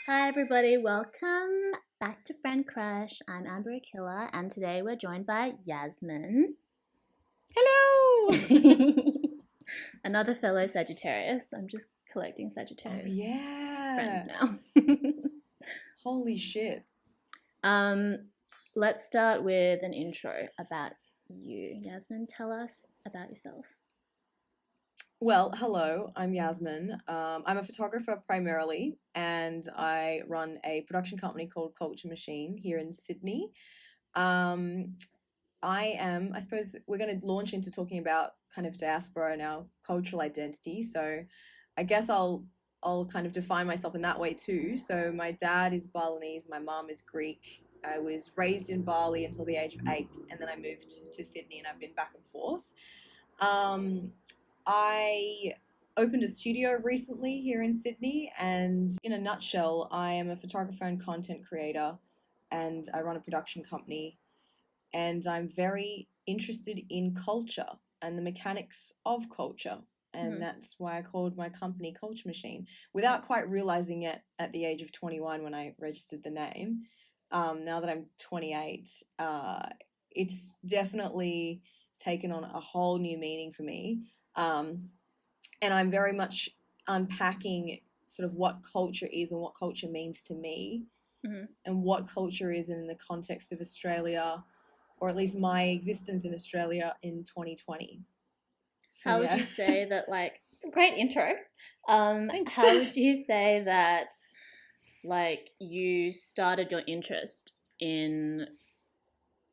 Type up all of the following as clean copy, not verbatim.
Hi everybody, welcome back to Friend Crush. I'm Amber Akilla and today we're joined by Yasmin. Hello! Another fellow Sagittarius. I'm just collecting Oh, Sagittarius friends yeah. now. Holy shit. um, let's start with an intro about you. Yasmin, tell us about yourself. Well, hello, I'm Yasmin. I'm a photographer primarily, and I run a production company called Culture Machine here in Sydney. Um, I suppose we're going to launch into talking about kind of diaspora and our cultural identity. So I guess I'll kind of define myself in that way too. So my dad is Balinese, my mom is Greek. I was raised in Bali until the age of 8, and then I moved to Sydney, and I've been back and forth. Um, I opened a studio recently here in Sydney, and in a nutshell, I am a photographer and content creator, and I run a production company, and I'm very interested in culture and the mechanics of culture. And that's why I called my company Culture Machine without quite realizing it at the age of 21 when I registered the name. Now that I'm 28, it's definitely taken on a whole new meaning for me. And I'm very much unpacking sort of what culture is and what culture means to me, and what culture is in the context of Australia, or at least my existence in Australia in 2020. So, How would yeah. you say that, like, great intro. Thanks. How would you say that, like, you started your interest in,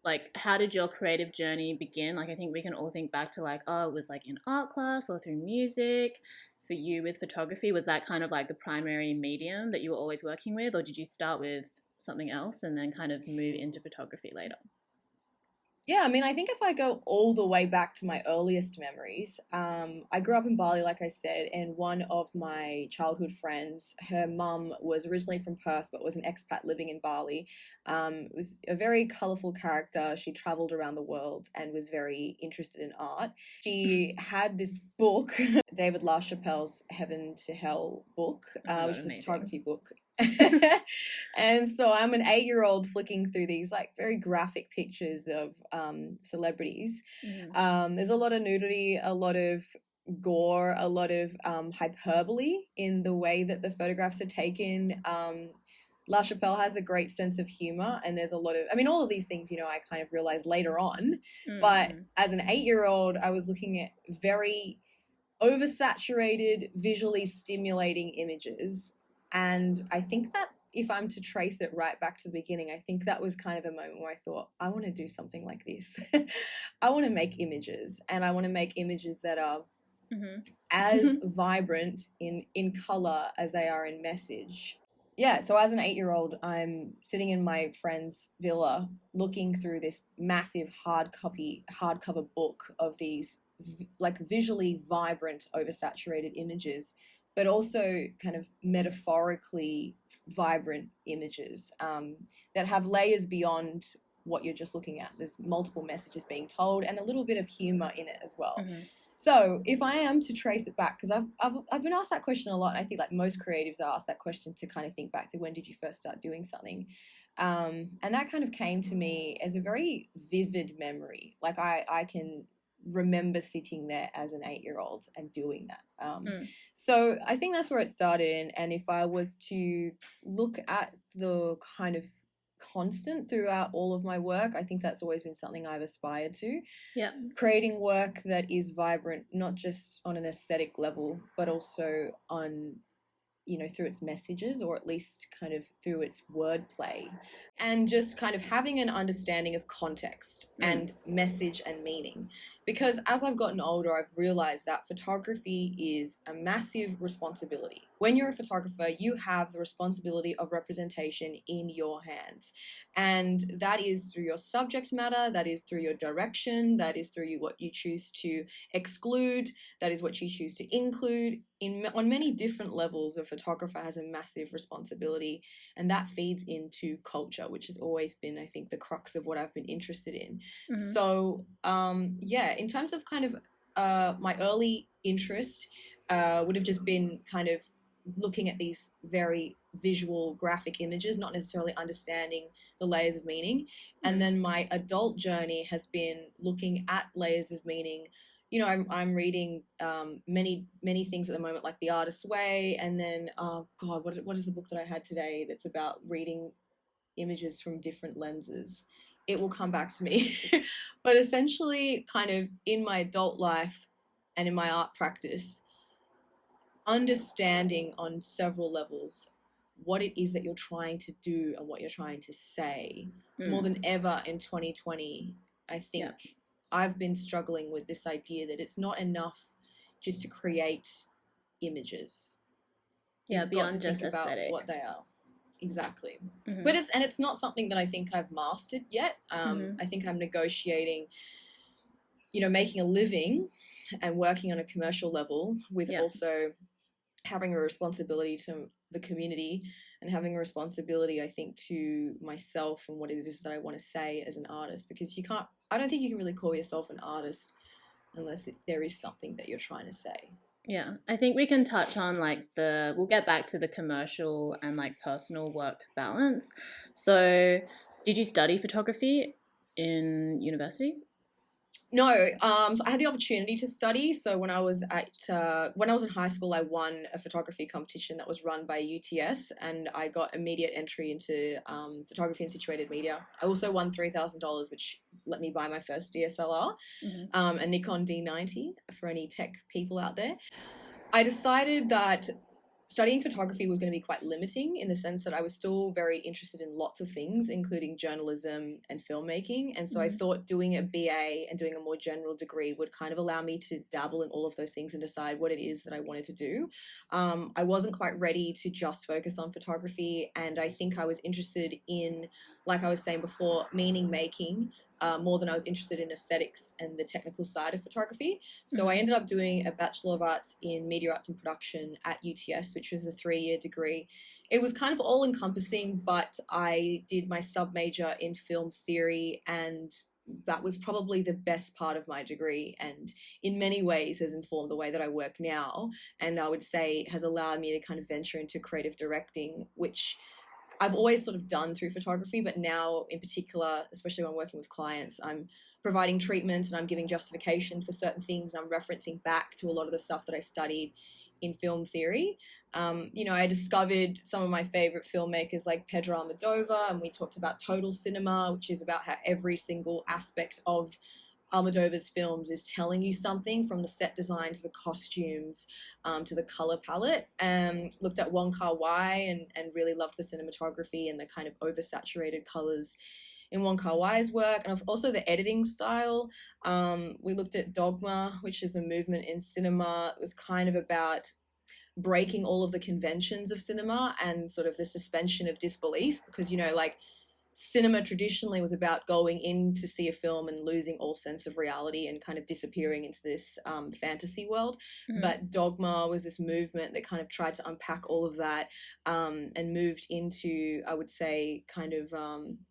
like, how did your creative journey begin? Like, I think we can all think back to, like, oh, it was like in art class or through music. For you with photography, was that kind of like the primary medium that you were always working with, or did you start with something else and then kind of move into photography later? Yeah, I mean, I think if I go all the way back to my earliest memories, I grew up in Bali, like I said, and one of my childhood friends, her mum was originally from Perth, but was an expat living in Bali. Was a very colorful character. She traveled around the world and was very interested in art. She had this book, David LaChapelle's Heaven to Hell book, Oh my which God, is a amazing. photography book. And so I'm an 8-year-old flicking through these like very graphic pictures of celebrities. There's a lot of nudity, a lot of gore, a lot of hyperbole in the way that the photographs are taken. La Chapelle has a great sense of humor, and there's a lot of, I mean, all of these things, I kind of realized later on. But as an 8-year-old, I was looking at very oversaturated, visually stimulating images. And I think that if I'm to trace it right back to the beginning, I think that was kind of a moment where I thought, I want to do something like this. I want to make images, and I want to make images that are as vibrant in color as they are in message. Yeah, so as an 8-year-old, I'm sitting in my friend's villa looking through this massive hardcover book of these like visually vibrant, oversaturated images, but also kind of metaphorically vibrant images that have layers beyond what you're just looking at. There's multiple messages being told and a little bit of humor in it as well. So if I am to trace it back, because I've been asked that question a lot, and I think like most creatives are asked that question to kind of think back to when did you first start doing something, and that kind of came to me as a very vivid memory. Like I can remember sitting there as an 8-year-old and doing that. So I think that's where it started. And if I was to look at the kind of constant throughout all of my work, I think that's always been something I've aspired to. Yeah. Creating work that is vibrant, not just on an aesthetic level, but also on, through its messages, or at least kind of through its wordplay, and just kind of having an understanding of context and message and meaning. Because as I've gotten older, I've realized that photography is a massive responsibility. When you're a photographer, you have the responsibility of representation in your hands. And that is through your subject matter, that is through your direction, that is through what you choose to exclude, that is what you choose to include. On many different levels, a photographer has a massive responsibility, and that feeds into culture, which has always been, I think, the crux of what I've been interested in. So, in terms of kind of my early interest would have just been kind of looking at these very visual graphic images, not necessarily understanding the layers of meaning. And then my adult journey has been looking at layers of meaning. You know, I'm reading many things at the moment, like The Artist's Way, and then oh god, what is the book that I had today that's about reading images from different lenses? It will come back to me. But essentially, kind of in my adult life and in my art practice, understanding on several levels what it is that you're trying to do and what you're trying to say more than ever in 2020. I think I've been struggling with this idea that it's not enough just to create images. You've got to beyond think just about aesthetics. what they are. Exactly. But it's not something that I think I've mastered yet. I think I'm negotiating, you know, making a living and working on a commercial level with also having a responsibility to the community and having a responsibility, I think, to myself and what it is that I want to say as an artist, because I don't think you can really call yourself an artist unless there is something that you're trying to say. Yeah, I think we can touch on like we'll get back to the commercial and like personal work balance. So, did you study photography in university? No, so I had the opportunity to study. So when I was in high school, I won a photography competition that was run by UTS, and I got immediate entry into photography and situated media. I also won $3,000, which let me buy my first DSLR, a Nikon D90 for any tech people out there. I decided that studying photography was going to be quite limiting in the sense that I was still very interested in lots of things, including journalism and filmmaking. And so I thought doing a BA and doing a more general degree would kind of allow me to dabble in all of those things and decide what it is that I wanted to do. I wasn't quite ready to just focus on photography. And I think I was interested in, like I was saying before, meaning making. More than I was interested in aesthetics and the technical side of photography. So I ended up doing a Bachelor of Arts in Media Arts and Production at UTS, which was a 3-year degree. It was kind of all encompassing, but I did my sub-major in film theory, and that was probably the best part of my degree, and in many ways has informed the way that I work now, and I would say has allowed me to kind of venture into creative directing, which I've always sort of done through photography, but now in particular, especially when I'm working with clients, I'm providing treatments and I'm giving justification for certain things. I'm referencing back to a lot of the stuff that I studied in film theory. You know, I discovered some of my favorite filmmakers like Pedro Almodovar, and we talked about total cinema, which is about how every single aspect of Almodovar's films is telling you something, from the set design to the costumes, to the color palette. Looked at Wong Kar-wai and really loved the cinematography and the kind of oversaturated colors in Wong Kar-wai's work, and also the editing style. We looked at Dogma, which is a movement in cinema. It was kind of about breaking all of the conventions of cinema and sort of the suspension of disbelief, because, you know, like, cinema traditionally was about going in to see a film and losing all sense of reality and kind of disappearing into this fantasy world. But Dogma was this movement that kind of tried to unpack all of that, and moved into, I would say, kind of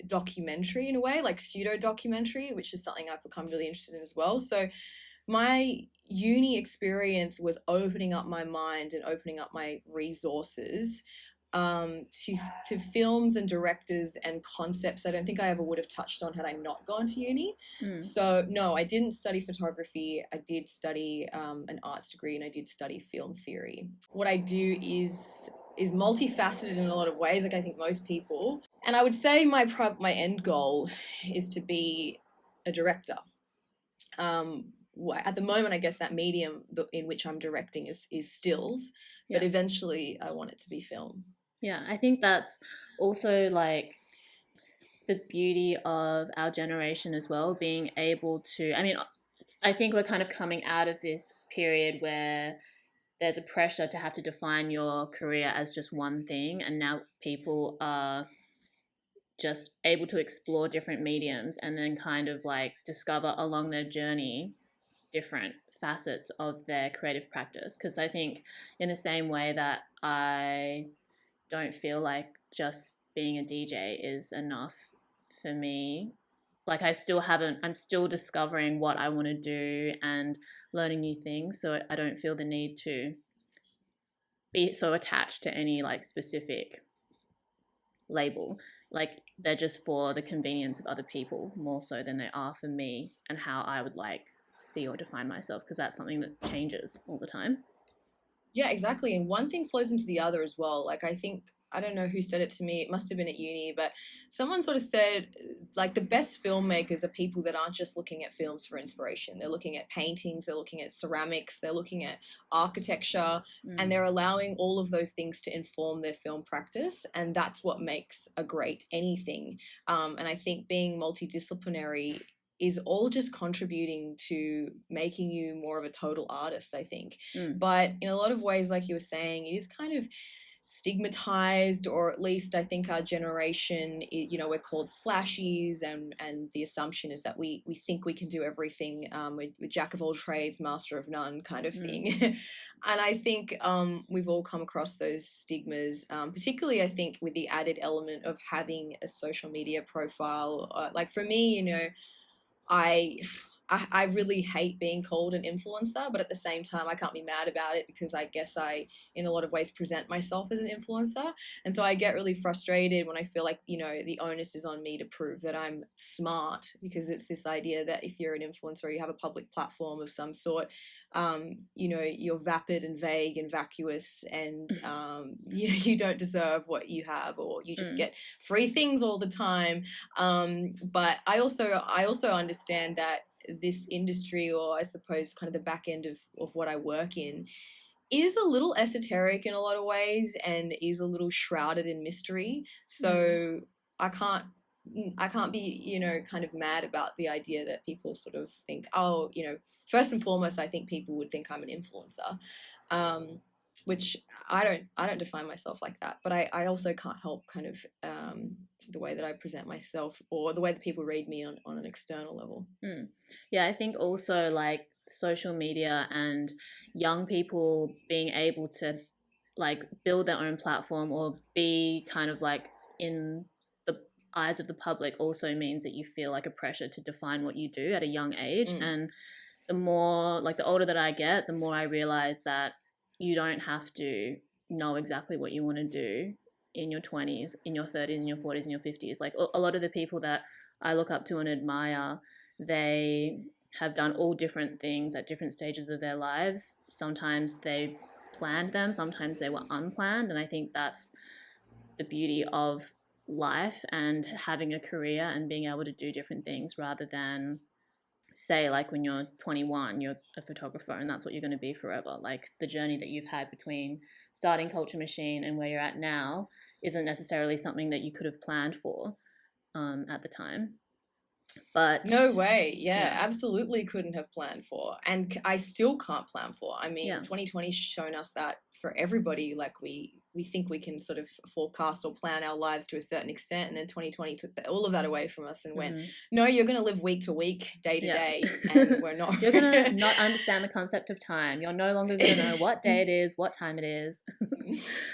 documentary in a way, like pseudo documentary, which is something I've become really interested in as well. So my uni experience was opening up my mind and opening up my resources to films and directors and concepts I don't think I ever would have touched on had I not gone to uni. So no, I didn't study photography. I did study an arts degree, and I did study film theory. What I do is multifaceted in a lot of ways, like I think most people. And I would say my end goal is to be a director. At the moment, I guess that medium in which I'm directing is stills, but eventually I want it to be film. Yeah, I think that's also like the beauty of our generation as well, being able to, I mean, I think we're kind of coming out of this period where there's a pressure to have to define your career as just one thing, and now people are just able to explore different mediums and then kind of like discover along their journey different facets of their creative practice. Because I think in the same way that I don't feel like just being a DJ is enough for me. Like I'm still discovering what I want to do and learning new things. So I don't feel the need to be so attached to any like specific label. Like they're just for the convenience of other people more so than they are for me and how I would like see or define myself, because that's something that changes all the time. Yeah, exactly. And one thing flows into the other as well. Like, I think, I don't know who said it to me, it must have been at uni, but someone sort of said, like, the best filmmakers are people that aren't just looking at films for inspiration. They're looking at paintings, they're looking at ceramics, they're looking at architecture, and they're allowing all of those things to inform their film practice. And that's what makes a great anything. And I think being multidisciplinary is all just contributing to making you more of a total artist, I think. But in a lot of ways, like you were saying, it is kind of stigmatized, or at least I think our generation, you know, we're called slashies, and the assumption is that we think we can do everything. We're jack of all trades, master of none kind of thing. And I think we've all come across those stigmas, particularly I think with the added element of having a social media profile. Like for me, you know, I I really hate being called an influencer, but at the same time, I can't be mad about it because I guess I, in a lot of ways, present myself as an influencer. And so I get really frustrated when I feel like, you know, the onus is on me to prove that I'm smart, because it's this idea that if you're an influencer, you have a public platform of some sort, you know, you're vapid and vague and vacuous, and, you know, you don't deserve what you have, or you just get free things all the time. But I also understand that this industry, or I suppose kind of the back end of what I work in, is a little esoteric in a lot of ways and is a little shrouded in mystery. So I can't be, you know, kind of mad about the idea that people sort of think, oh, you know, first and foremost, I think people would think I'm an influencer, which I don't define myself like that, but I also can't help kind of the way that I present myself, or the way that people read me on an external level. Yeah, I think also like social media and young people being able to like build their own platform or be kind of like in the eyes of the public also means that you feel like a pressure to define what you do at a young age. And the more, like, the older that I get, the more I realize that you don't have to know exactly what you want to do in your 20s, in your 30s, in your 40s, in your 50s. Like a lot of the people that I look up to and admire, they have done all different things at different stages of their lives. Sometimes they planned them, sometimes they were unplanned. And I think that's the beauty of life and having a career and being able to do different things, rather than say like when you're 21 you're a photographer and that's what you're going to be forever. Like the journey that you've had between starting Culture Machine and where you're at now isn't necessarily something that you could have planned for at the time. But no way. Yeah, absolutely couldn't have planned for. And I still can't plan for. I mean, 2020's shown us that for everybody, like we think we can sort of forecast or plan our lives to a certain extent, and then 2020 took all of that away from us and went, no, you're going to live week to week, day to day, and we're not. You're going to not understand the concept of time. You're no longer going to know what day it is, what time it is.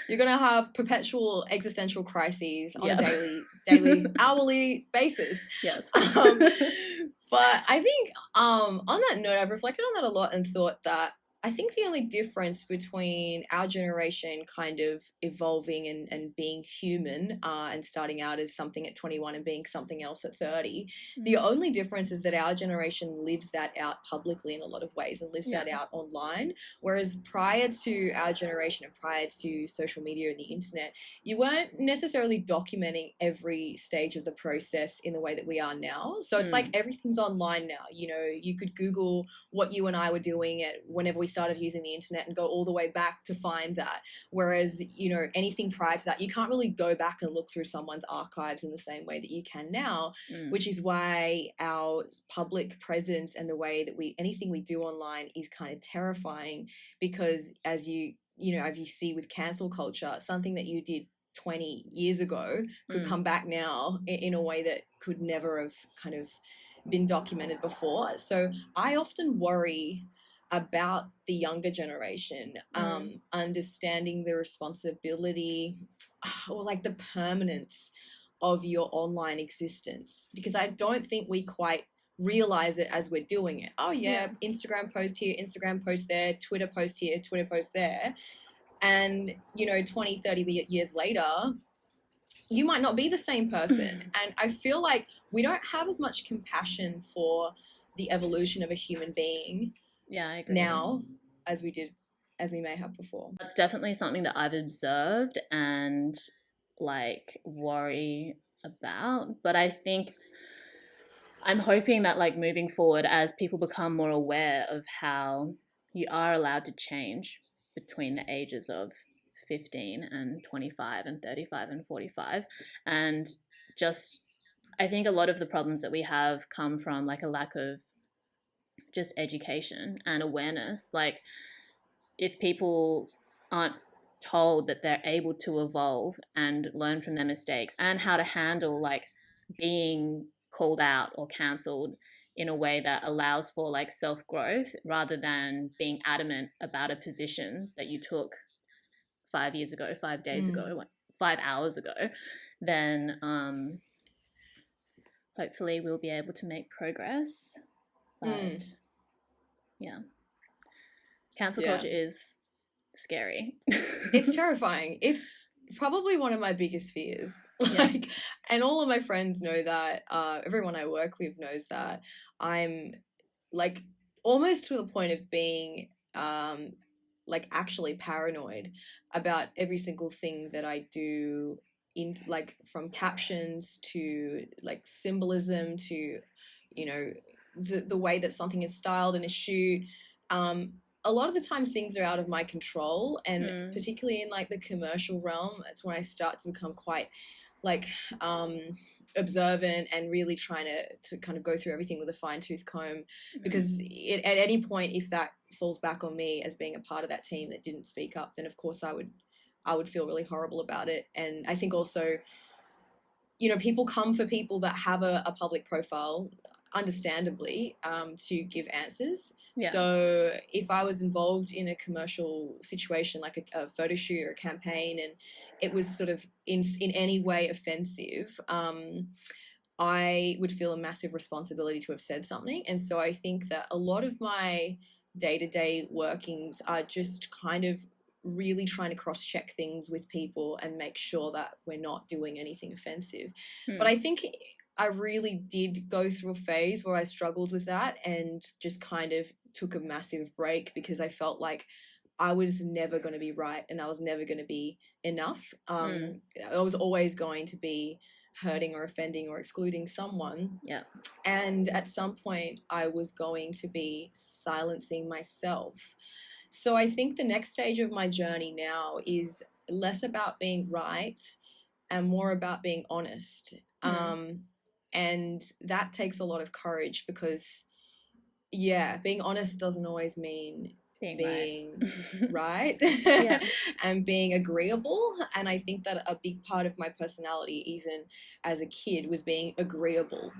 You're going to have perpetual existential crises on a daily, hourly basis. Yes. But I think on that note, I've reflected on that a lot and thought that I think the only difference between our generation kind of evolving and being human and starting out as something at 21 and being something else at 30, the only difference is that our generation lives that out publicly in a lot of ways and lives that out online. Whereas prior to our generation and prior to social media and the internet, you weren't necessarily documenting every stage of the process in the way that we are now. So it's like everything's online now. You know, you could Google what you and I were doing at whenever we started using the internet and go all the way back to find that. Whereas, you know, anything prior to that, you can't really go back and look through someone's archives in the same way that you can now, which is why our public presence and the way that anything we do online is kind of terrifying, because as you see with cancel culture, something that you did 20 years ago could come back now in a way that could never have kind of been documented before. So I often worry about the younger generation understanding the responsibility or like the permanence of your online existence, because I don't think we quite realize it as we're doing it. Oh yeah, Instagram post here, Instagram post there, Twitter post here, Twitter post there. And, 20, 30 years later, you might not be the same person. And I feel like we don't have as much compassion for the evolution of a human being Yeah, I agree. now as we may have before. That's definitely something that I've observed and like worry about. But I think I'm hoping that like moving forward, as people become more aware of how you are allowed to change between the ages of 15 and 25 and 35 and 45, and just I think a lot of the problems that we have come from like a lack of just education and awareness. Like if people aren't told that they're able to evolve and learn from their mistakes and how to handle like being called out or cancelled in a way that allows for like self growth rather than being adamant about a position that you took 5 years ago, 5 days ago, 5 hours ago, then hopefully we'll be able to make progress. But yeah, cancel culture is scary. It's terrifying. It's probably one of my biggest fears. Like, and all of my friends know that. Everyone I work with knows that. I'm like almost to the point of being like actually paranoid about every single thing that I do, in like from captions to like symbolism to the way that something is styled in a shoot. A lot of the time things are out of my control, and particularly in like the commercial realm, that's when I start to become quite like observant and really trying to kind of go through everything with a fine-tooth comb, because at any point if that falls back on me as being a part of that team that didn't speak up, then of course I would feel really horrible about it. And I think also people come for people that have a public profile, understandably, to give answers. So if I was involved in a commercial situation like a photo shoot or a campaign and it was sort of in any way offensive, I would feel a massive responsibility to have said something. And so I think that a lot of my day-to-day workings are just kind of really trying to cross-check things with people and make sure that we're not doing anything offensive. But I think I really did go through a phase where I struggled with that and just kind of took a massive break because I felt like I was never going to be right and I was never going to be enough. I was always going to be hurting or offending or excluding someone. And at some point I was going to be silencing myself. So I think the next stage of my journey now is less about being right and more about being honest. And that takes a lot of courage because, being honest doesn't always mean being right, and being agreeable. And I think that a big part of my personality, even as a kid, was being agreeable,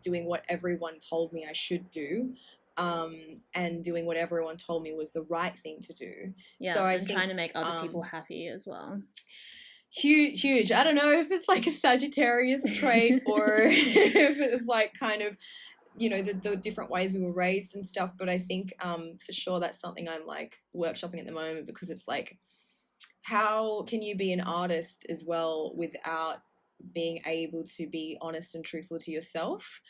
doing what everyone told me I should do. And doing what everyone told me was the right thing to do. So I think trying to make other people happy as well. Huge. I don't know if it's like a Sagittarius trait or if it's like kind of, the different ways we were raised and stuff. But I think for sure that's something I'm like workshopping at the moment, because it's like, how can you be an artist as well without being able to be honest and truthful to yourself?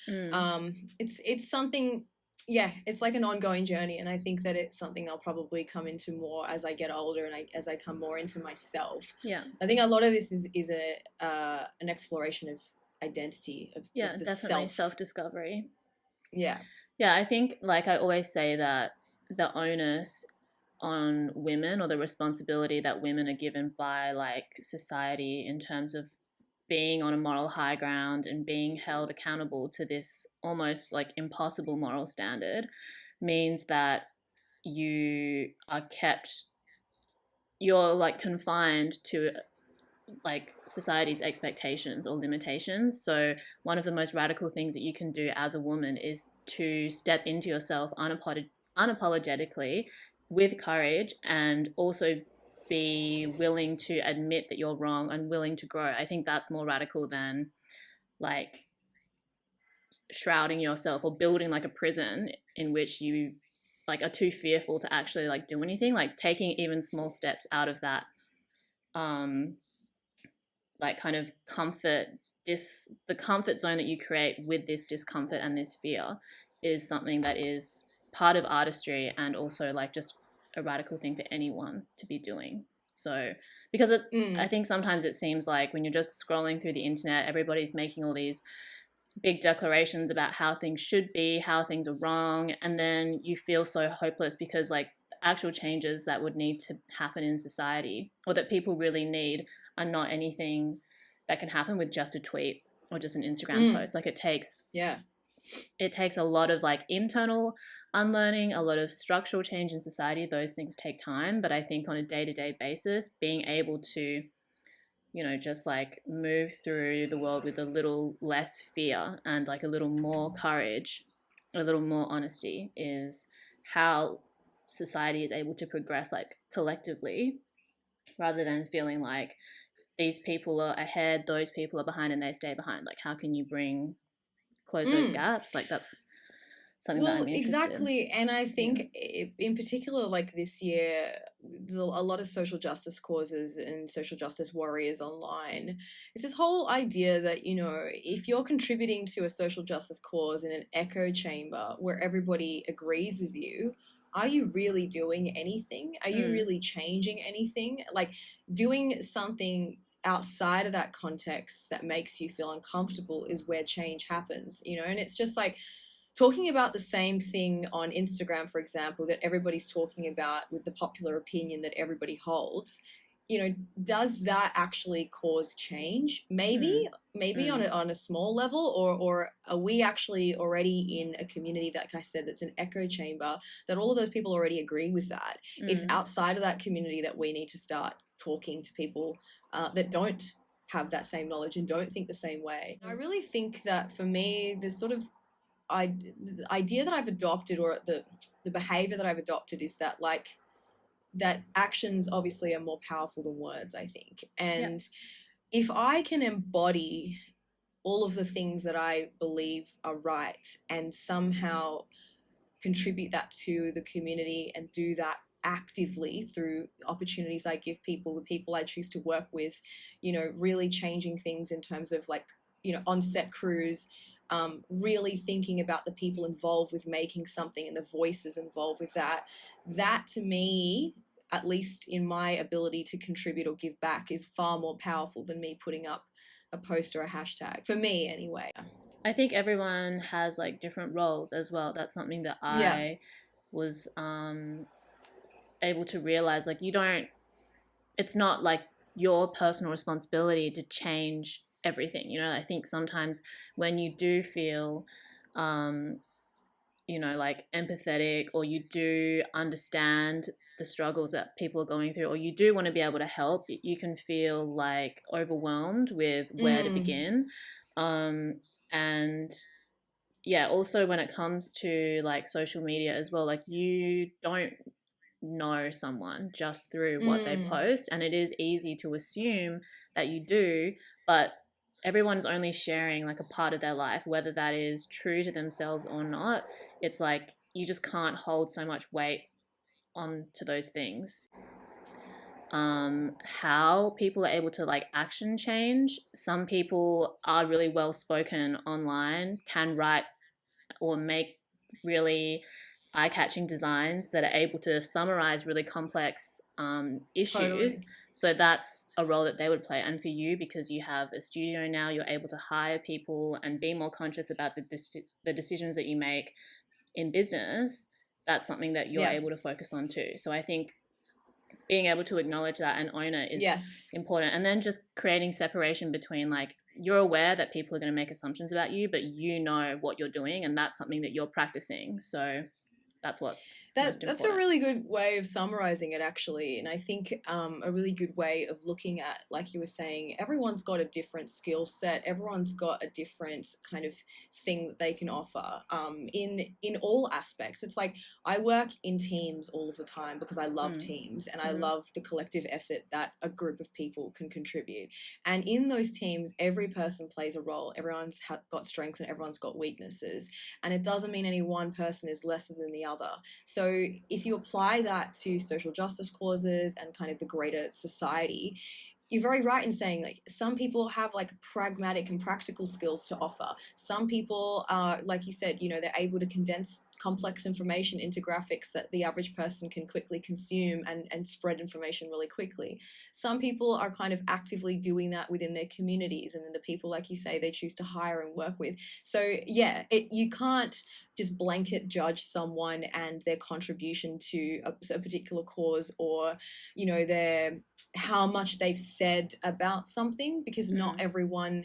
It's something, it's like an ongoing journey, and I think that it's something I'll probably come into more as I get older and as I come more into myself. I think a lot of this is an exploration of identity, of the definitely self-discovery. Yeah, I think like I always say that the onus on women, or the responsibility that women are given by like society in terms of being on a moral high ground and being held accountable to this almost like impossible moral standard, means that you're like confined to like society's expectations or limitations. So one of the most radical things that you can do as a woman is to step into yourself unapologetically, with courage, and also be willing to admit that you're wrong and willing to grow. I think that's more radical than like shrouding yourself or building like a prison in which you like are too fearful to actually like do anything, like taking even small steps out of that um like kind of the comfort zone that you create with this discomfort and this fear is something that is part of artistry, and also like just a radical thing for anyone to be doing. So because I think sometimes it seems like when you're just scrolling through the internet, everybody's making all these big declarations about how things should be, how things are wrong, and then you feel so hopeless because like actual changes that would need to happen in society or that people really need are not anything that can happen with just a tweet or just an Instagram post. Like it takes a lot of like internal unlearning, a lot of structural change in society. Those things take time, but I think on a day-to-day basis, being able to, you know, just like move through the world with a little less fear and like a little more courage, a little more honesty is how society is able to progress like collectively, rather than feeling like these people are ahead, those people are behind, and they stay behind. Like, how can you close those gaps? Like, that's something that Well, I'm interested in. exactly. And I think in particular, like this year, a lot of social justice causes and social justice warriors online. It's this whole idea that, you know, if you're contributing to a social justice cause in an echo chamber where everybody agrees with you, are you really doing anything? Are you really changing anything? Like doing something outside of that context that makes you feel uncomfortable is where change happens, you know? And it's just like, talking about the same thing on Instagram, for example, that everybody's talking about with the popular opinion that everybody holds, you know, does that actually cause change? Maybe, on a small level, or are we actually already in a community that, like I said, that's an echo chamber, that all of those people already agree with that? It's outside of that community that we need to start talking to people that don't have that same knowledge and don't think the same way. I really think that for me, there's sort of the idea that I've adopted, or the behavior that I've adopted, is that like that actions obviously are more powerful than words, I think. And if I can embody all of the things that I believe are right and somehow contribute that to the community and do that actively through opportunities I give people, the people I choose to work with, you know, really changing things in terms of like, you know, on-set crews, really thinking about the people involved with making something and the voices involved with that. That to me, at least in my ability to contribute or give back, is far more powerful than me putting up a post or a hashtag, for me anyway. I think everyone has like different roles as well. That's something that Yeah, I was able to realize. Like, you don't, it's not like your personal responsibility to change everything. You know, I think sometimes when you do feel, you know, like empathetic, or you do understand the struggles that people are going through, or you do want to be able to help, you can feel like overwhelmed with where to begin. And yeah, also when it comes to like social media as well, like you don't know someone just through what they post, and it is easy to assume that you do, but everyone's only sharing like a part of their life, whether that is true to themselves or not. It's like you just can't hold so much weight on to those things. How people are able to like action change, some people are really well spoken online, can write or make really eye-catching designs that are able to summarize really complex totally. issues. So that's a role that they would play. And for you, because you have a studio now, you're able to hire people and be more conscious about the decisions that you make in business. That's something that you're Yeah. able to focus on too. So I think being able to acknowledge that and own it is Yes. important. And then just creating separation between like, you're aware that people are going to make assumptions about you, but you know what you're doing, and that's something that you're practicing. So that's what's most That's a important. really good way of summarizing it, actually. And I think a really good way of looking at, like you were saying, everyone's got a different skill set. Everyone's got a different kind of thing that they can offer in all aspects. It's like I work in teams all of the time because I love teams, and I love the collective effort that a group of people can contribute. And in those teams, every person plays a role. Everyone's got strengths and everyone's got weaknesses. And it doesn't mean any one person is lesser than the another. So if you apply that to social justice causes and kind of the greater society, you're very right in saying, like, some people have like pragmatic and practical skills to offer. Some people are, like you said, they're able to condense complex information into graphics that the average person can quickly consume and spread information really quickly. Some people are kind of actively doing that within their communities, and then the people, like you say, they choose to hire and work with. So yeah, you can't just blanket judge someone and their contribution to a particular cause, or their how much they've said about something, because not everyone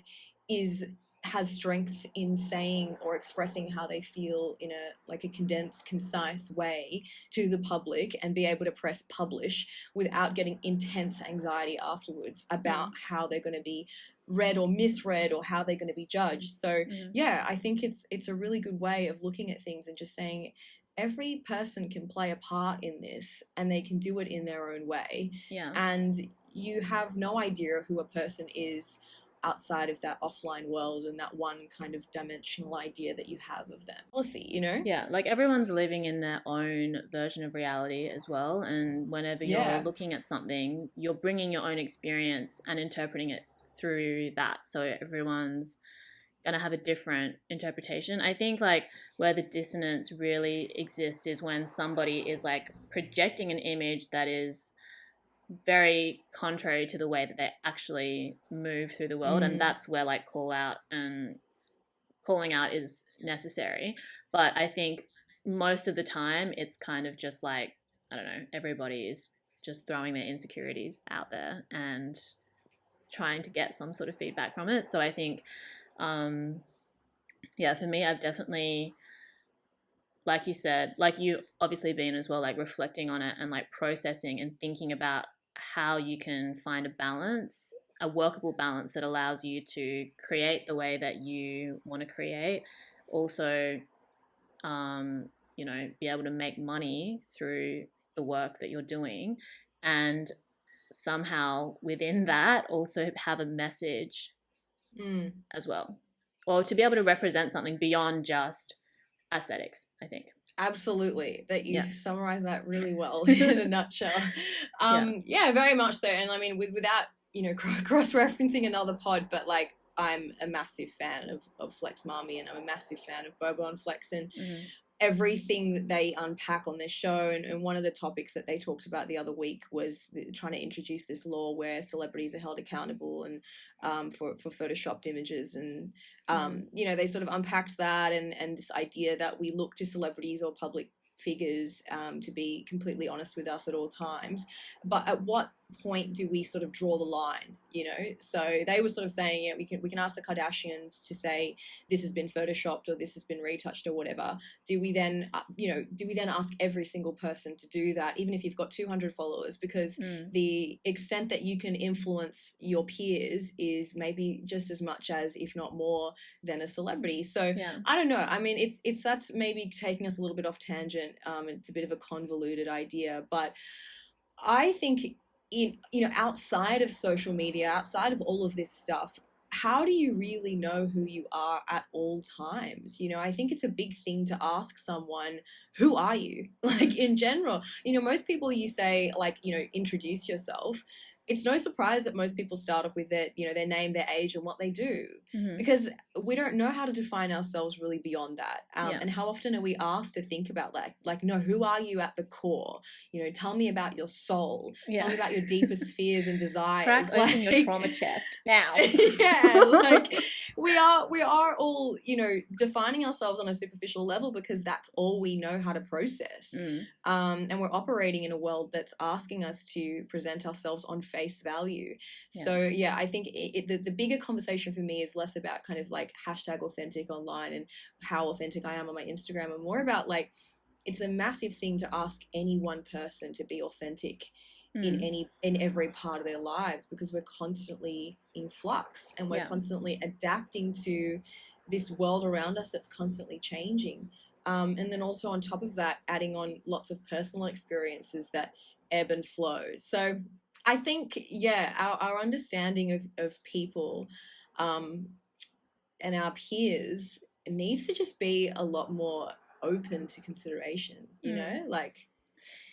has strengths in saying or expressing how they feel in a condensed, concise way to the public, and be able to press publish without getting intense anxiety afterwards about how they're going to be read or misread, or how they're going to be judged. So yeah, I think it's a really good way of looking at things and just saying every person can play a part in this, and they can do it in their own way. Yeah. And you have no idea who a person is outside of that offline world and that one kind of dimensional idea that you have of them. Policy, Yeah, like everyone's living in their own version of reality as well. And whenever you're looking at something, you're bringing your own experience and interpreting it through that. So everyone's going to have a different interpretation. I think like where the dissonance really exists is when somebody is like projecting an image that is very contrary to the way that they actually move through the world, and that's where like calling out is necessary. But I think most of the time it's kind of just like, I don't know, everybody is just throwing their insecurities out there and trying to get some sort of feedback from it. So I think for me, I've definitely, like you said, like you obviously been as well, like reflecting on it and like processing and thinking about how you can find a balance, a workable balance that allows you to create the way that you want to create. Also, be able to make money through the work that you're doing, and somehow within that also have a message as well, or to be able to represent something beyond just aesthetics, I think. Absolutely, that you summarized that really well in a nutshell. Very much so. And I mean, without cross-referencing another pod, but like, I'm a massive fan of Flex Mami, and I'm a massive fan of Bobo and Flex, and everything that they unpack on their show. And one of the topics that they talked about the other week was trying to introduce this law where celebrities are held accountable and for photoshopped images. And they sort of unpacked that and this idea that we look to celebrities or public figures to be completely honest with us at all times, but at what point do we sort of draw the line? So they were sort of saying, we can ask the Kardashians to say this has been photoshopped or this has been retouched or whatever. Do we then ask every single person to do that, even if you've got 200 followers? Because the extent that you can influence your peers is maybe just as much as, if not more, than a celebrity. So I don't know. I mean, it's that's maybe taking us a little bit off tangent. It's a bit of a convoluted idea, but I think outside of social media, outside of all of this stuff, how do you really know who you are at all times? I think it's a big thing to ask someone, who are you? Like, in general, most people, you say, like, introduce yourself. It's no surprise that most people start off with their name, their age, and what they do, because we don't know how to define ourselves really beyond that. And how often are we asked to think about like, no, who are you at the core? Tell me about your soul. Tell me about your deepest fears and desires. Crack open your trauma chest now. Like we are all, defining ourselves on a superficial level because that's all we know how to process. And we're operating in a world that's asking us to present ourselves on face value. So I think the bigger conversation for me is less about kind of like #authentic online and how authentic I am on my Instagram, and more about like, it's a massive thing to ask any one person to be authentic in every part of their lives, because we're constantly in flux and we're constantly adapting to this world around us that's constantly changing. And then also on top of that, adding on lots of personal experiences that ebb and flow. So I think, our understanding of people and our peers needs to just be a lot more open to consideration, like,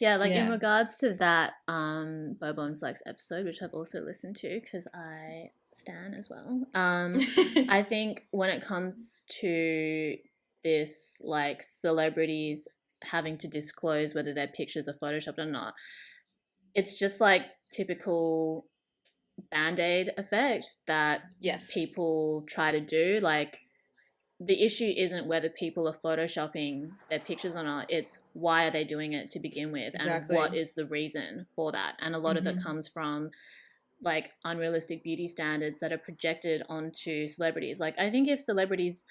Yeah, like in yeah. regards to that Bobo and Flex episode, which I've also listened to because I stan as well. I think when it comes to this, like celebrities having to disclose whether their pictures are photoshopped or not, it's just like typical band-aid effect that Yes, people try to do. Like the issue isn't whether people are photoshopping their pictures or not, it's why are they doing it to begin with and what exactly. is the reason for that. And a lot of it Hmm. comes from like unrealistic beauty standards that are projected onto celebrities. Like I think if celebrities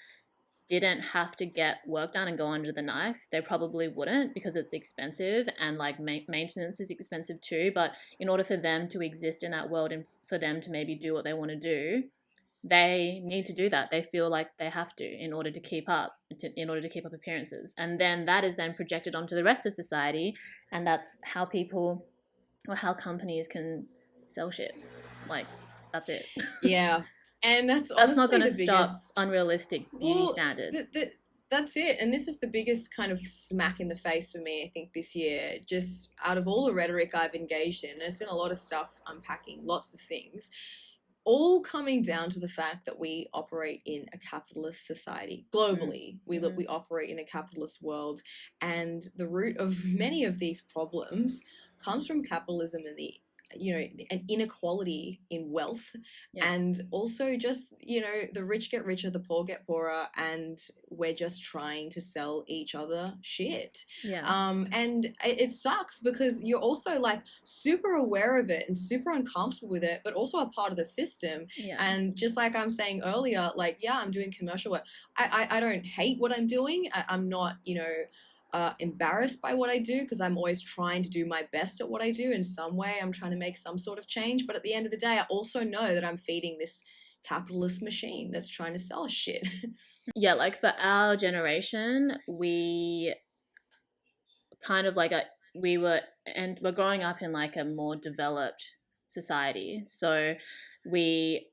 didn't have to get work done and go under the knife, they probably wouldn't, because it's expensive and like maintenance is expensive too. But in order for them to exist in that world and for them to maybe do what they want to do, they need to do that. They feel like they have to in order to keep up, in order to keep up appearances. And then that is then projected onto the rest of society. And that's how people or how companies can sell shit. Like, that's it. Yeah. And that's That's not honestly going to the stop biggest. unrealistic beauty Well, standards. that's it. And this is the biggest kind of smack in the face for me, I think, this year. Just out of all the rhetoric I've engaged in, there's been a lot of stuff unpacking, lots of things, all coming down to the fact that we operate in a capitalist society globally. Mm-hmm. We operate in a capitalist world, and the root of many of these problems comes from capitalism and the an inequality in wealth, Yeah. and also just the rich get richer, the poor get poorer, and we're just trying to sell each other shit. Yeah. And it sucks because you're also like super aware of it and super uncomfortable with it, but also a part of the system. Yeah. And just like I'm saying earlier, like, yeah, I'm doing commercial work. I don't hate what I'm doing. I'm not, embarrassed by what I do, because I'm always trying to do my best at what I do. In some way, I'm trying to make some sort of change. But at the end of the day, I also know that I'm feeding this capitalist machine that's trying to sell us shit. Yeah, like for our generation, we kind of like we're growing up in like a more developed society. So we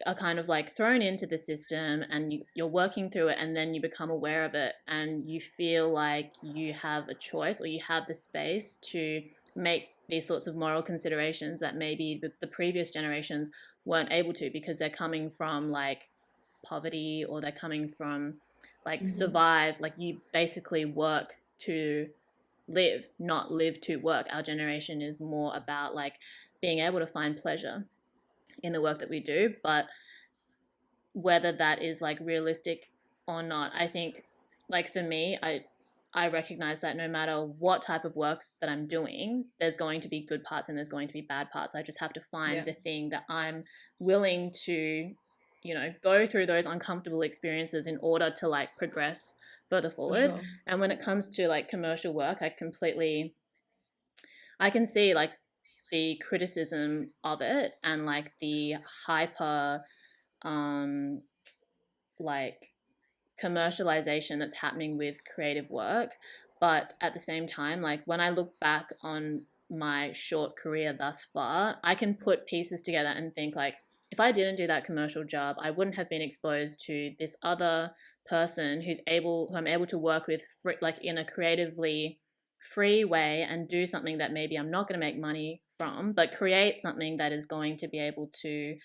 are kind of like thrown into the system and you're working through it, and then you become aware of it and you feel like you have a choice or you have the space to make these sorts of moral considerations that maybe the previous generations weren't able to, because they're coming from like poverty, or they're coming from like Mm-hmm. survive, like you basically work to live, not live to work. Our generation is more about like being able to find pleasure in the work that we do. But whether that is like realistic or not, I think like for me, I recognize that no matter what type of work that I'm doing, there's going to be good parts and there's going to be bad parts. I just have to find Yeah, the thing that I'm willing to, go through those uncomfortable experiences in order to like progress further for forward. sure. And when it comes to like commercial work, I can see like the criticism of it and like the hyper um like commercialization that's happening with creative work. But at the same time, like when I look back on my short career thus far, I can put pieces together and think like, if I didn't do that commercial job, I wouldn't have been exposed to this other person who I'm able to work with like in a creatively free way and do something that maybe I'm not going to make money from, but create something that is going to be able to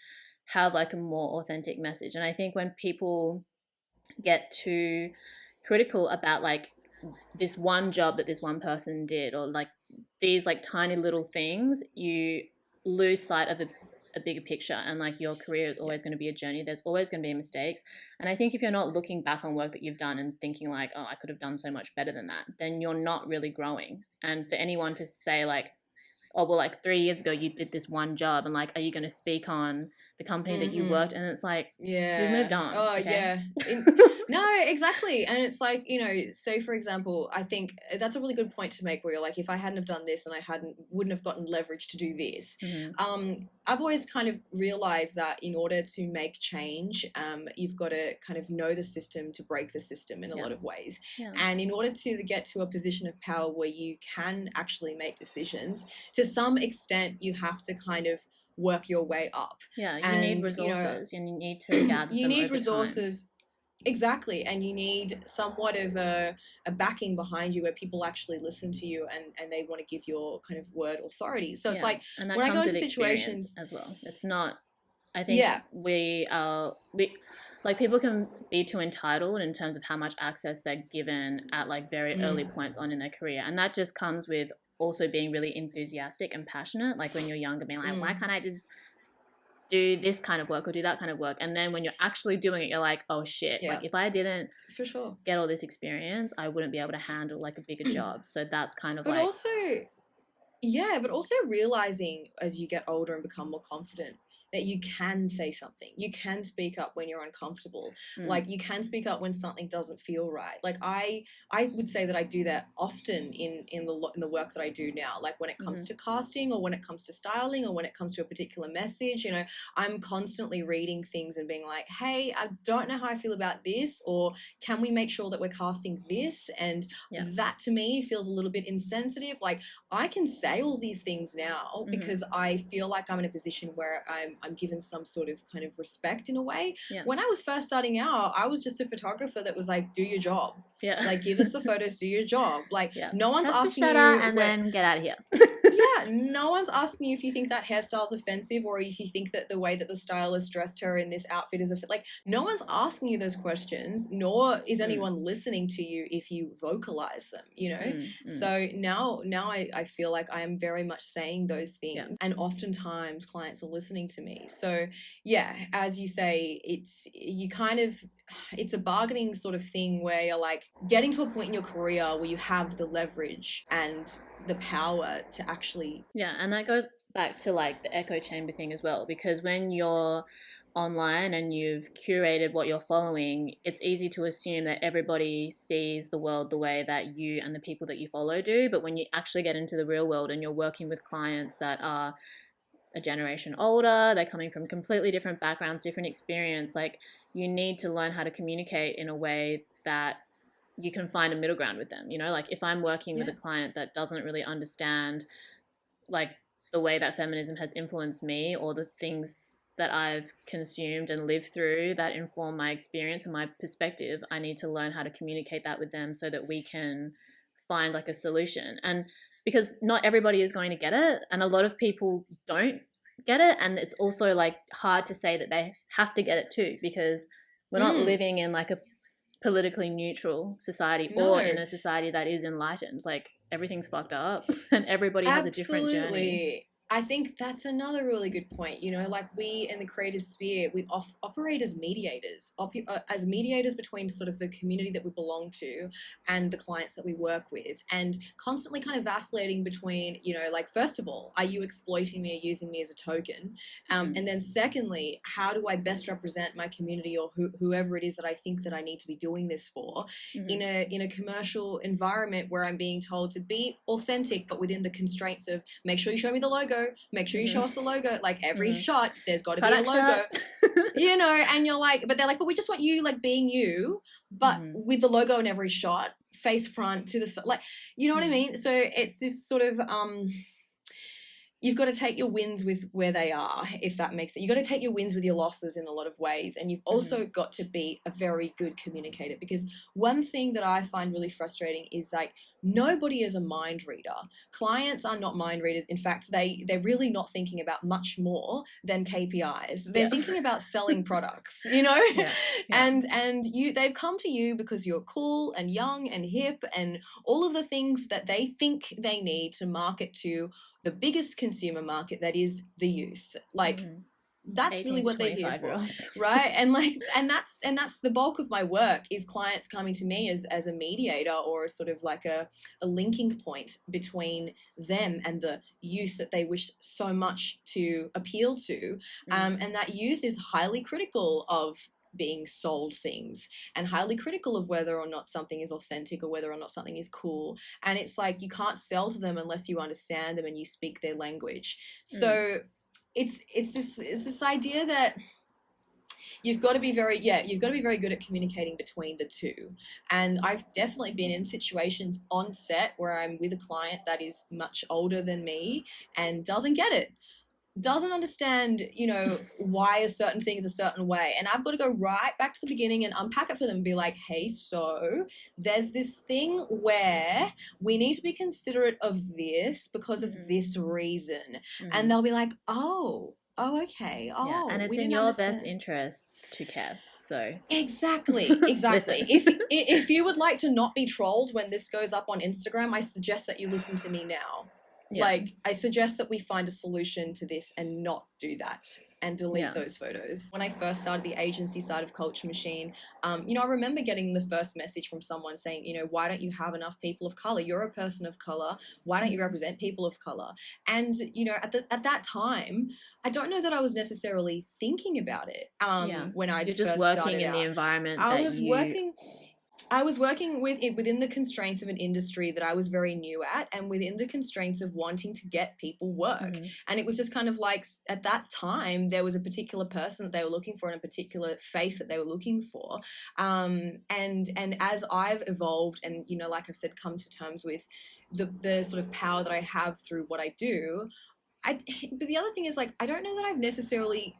have like a more authentic message. And I think when people get too critical about like this one job that this one person did, or like these like tiny little things, you lose sight of a bigger picture. And like your career is Yeah. always going to be a journey, there's always going to be mistakes. And I think if you're not looking back on work that you've done and thinking like, oh, I could have done so much better than that, then you're not really growing. And for anyone to say like, oh well, like 3 years ago you did this one job, and like, are you going to speak on the company that you Mm-hmm. worked? And it's like, we've Yeah. moved on. Oh, Okay. yeah. No, exactly. And it's like, say for example, I think that's a really good point to make, where you're like, if I hadn't have done this, then wouldn't have gotten leverage to do this. Mm-hmm. I've always kind of realized that in order to make change, you've got to kind of know the system to break the system in a lot of ways. Yeah. And in order to get to a position of power where you can actually make decisions, to some extent, you have to kind of work your way up. Yeah, you need And resources and you need to gather you them need over time. resources. Exactly. And you need somewhat of a backing behind you where people actually listen to you and they want to give your kind of word authority. So it's Yeah, like and that when I go comes into with experience situations, as well. It's not, I think yeah, we like people can be too entitled in terms of how much access they're given at like very early mm, points on in their career, and that just comes with also being really enthusiastic and passionate, like when you're younger, being like, why mm, can't I just do this kind of work or do that kind of work? And then when you're actually doing it, you're like, oh shit, like yeah, if I didn't for sure. get all this experience, I wouldn't be able to handle like a bigger job. So that's kind of But like, also, yeah, but also realizing as you get older and become more confident that you can say something. You can speak up when you're uncomfortable. mm, Like you can speak up when something doesn't feel right. Like I would say that I do that often in the work that I do now. Like when it comes mm-hmm, to casting or when it comes to styling or when it comes to a particular message, I'm constantly reading things and being like, "Hey, I don't know how I feel about this," or "Can we make sure that we're casting this?" And yeah, that to me feels a little bit insensitive. Like I can say all these things now mm-hmm, because I feel like I'm in a position where I'm given some sort of kind of respect in a way. yeah, When I was first starting out, I was just a photographer that was like, do your job. yeah. Like, give us the photos, do your job. Like, Yeah. no one's Press the asking shutter you and where, then get out of here. yeah, no one's asking you if you think that hairstyle is offensive or if you think that the way that the stylist dressed her in this outfit is like no one's asking you those questions, nor is Mm, anyone listening to you if you vocalize them. mm, mm. So now I feel like I am very much saying those Yeah. things and oftentimes clients are listening to me. So yeah, as you say, it's a bargaining sort of thing where you're like getting to a point in your career where you have the leverage and the power to actually. Yeah. And that goes back to like the echo chamber thing as well, because when you're online and you've curated what you're following, it's easy to assume that everybody sees the world the way that you and the people that you follow do. But when you actually get into the real world and you're working with clients that are a generation older, they're coming from completely different backgrounds, different experience, like you need to learn how to communicate in a way that you can find a middle ground with them. Like if I'm working with Yeah. a client that doesn't really understand like the way that feminism has influenced me or the things that I've consumed and lived through that inform my experience and my perspective, I need to learn how to communicate that with them so that we can find like a solution. And because not everybody is going to get it, and a lot of people don't get it, and it's also like hard to say that they have to get it too, because we're not Mm, living in like a politically neutral society or in no. a society that is enlightened. Like everything's fucked up and everybody has a different journey. Absolutely. I think that's another really good point. Like we in the creative sphere, we operate as mediators, as mediators between sort of the community that we belong to and the clients that we work with, and constantly kind of vacillating between, like, first of all, are you exploiting me or using me as a token? Mm, And then secondly, how do I best represent my community or whoever it is that I think that I need to be doing this for mm, in a commercial environment where I'm being told to be authentic, but within the constraints of make sure you show me the logo, make sure you mm, show us the logo. Like every mm. shot, there's got to be a Product logo, shot. and you're like, but they're like, but we just want you like being you, but Mm, with the logo in every shot, face front to the like, you know what I mm, mean? So it's this sort of you've got to take your wins with where they are, if that makes it. You've got to take your wins with your losses in a lot of ways. And you've mm, also got to be a very good communicator, because one thing that I find really frustrating is like nobody is a mind reader. Clients are not mind readers. In fact, they're really not thinking about much more than KPIs. They're yeah. thinking about selling products, Yeah. Yeah. and they've come to you because you're cool and young and hip and all of the things that they think they need to market to the biggest consumer market, that is the youth. Like Mm. that's 18 really to what they're here 25 year for, olds. right? And like and that's the bulk of my work, is clients coming to me as a mediator or a sort of like a linking point between them and the youth that they wish so much to appeal to. Mm, And that youth is highly critical of being sold things and highly critical of whether or not something is authentic or whether or not something is cool. And it's like you can't sell to them unless you understand them and you speak their language. mm, So it's this idea that you've got to be very good at communicating between the two. And I've definitely been in situations on set where I'm with a client that is much older than me and doesn't get it. doesn't understand, why a certain thing is a certain way. And I've got to go right back to the beginning and unpack it for them and be like, hey, so there's this thing where we need to be considerate of this because of this reason. And they'll be like, oh, okay. Oh, yeah, and we it's in didn't your understand. best interests to care. So Exactly. If you would like to not be trolled when this goes up on Instagram, I suggest that you listen to me now. yeah. Like, I suggest that we find a solution to this and not do that and delete those photos. When I first started the agency side of Culture Machine, I remember getting the first message from someone saying, why don't you have enough people of color? You're a person of color. Why don't you represent people of color? And, at that time, I don't know that I was necessarily thinking about it when I You're first just working started in out. the environment I was working within the constraints of an industry that I was very new at, and within the constraints of wanting to get people work. And it was just kind of like, at that time, there was a particular person that they were looking for and a particular face that they were looking for. And as I've evolved and, like I've said, come to terms with the sort of power that I have through what I do, but the other thing is, like, I don't know that I've necessarily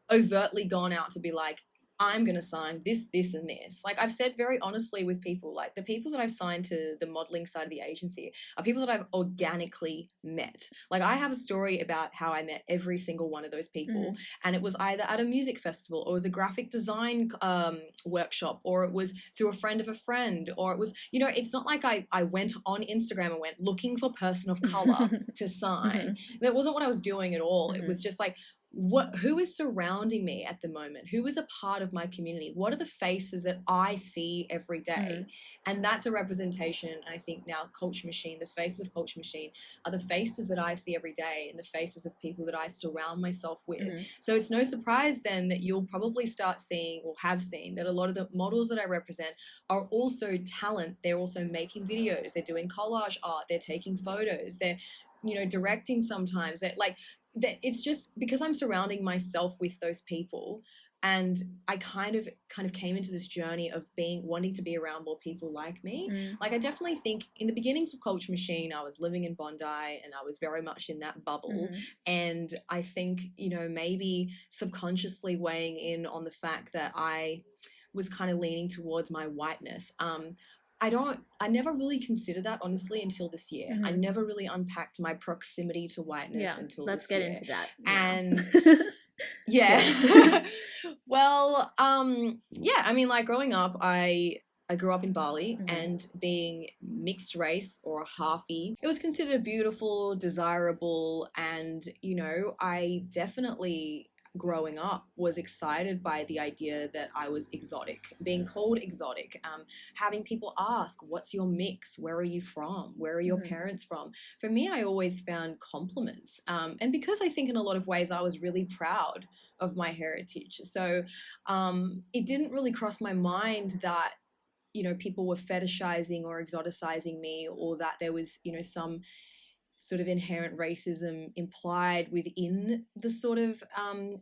overtly gone out to be like, I'm going to sign this, this, and this. Like, I've said very honestly with people, like, the people that I've signed to the modeling side of the agency are people that I've organically met. Like, I have a story about how I met every single one of those people, and it was either at a music festival, or it was a graphic design workshop, or it was through a friend of a friend, or it was, it's not like I went on Instagram and went looking for person of color to sign. That wasn't what I was doing at all. It was just like, who is surrounding me at the moment? Who is a part of my community? What are the faces that I see every day? And that's a representation. And I think now Culture Machine, the faces of Culture Machine are the faces that I see every day and the faces of people that I surround myself with. So it's no surprise then that you'll probably start seeing, or have seen, that a lot of the models that I represent are also talent. They're also making videos. They're doing collage art. They're taking photos. They're, directing sometimes. That, like, that it's just because I'm surrounding myself with those people, and I kind of came into this journey of wanting to be around more people like me. Like, I definitely think in the beginnings of Culture Machine, I was living in Bondi and I was very much in that bubble. And I think, maybe subconsciously weighing in on the fact that I was kind of leaning towards my whiteness. I never really considered that, honestly, until this year. I never really unpacked my proximity to whiteness until this year. Let's get into that now. And well, I mean, like, growing up, I grew up in Bali, and being mixed race, or a halfie, it was considered beautiful, desirable, and, I definitely, growing up, was excited by the idea that I was exotic, being called exotic, having people ask, what's your mix? Where are you from? Where are your parents from? For me, I always found compliments. And because I think in a lot of ways I was really proud of my heritage. So it didn't really cross my mind that, people were fetishizing or exoticizing me, or that there was, some sort of inherent racism implied within the sort of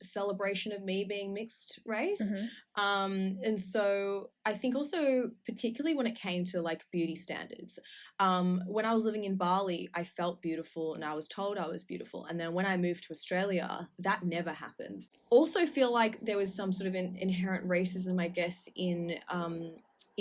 celebration of me being mixed race. And so I think also, particularly when it came to, like, beauty standards, when I was living in Bali, I felt beautiful and I was told I was beautiful. And then when I moved to Australia, that never happened. Also feel like there was some sort of inherent racism, I guess, in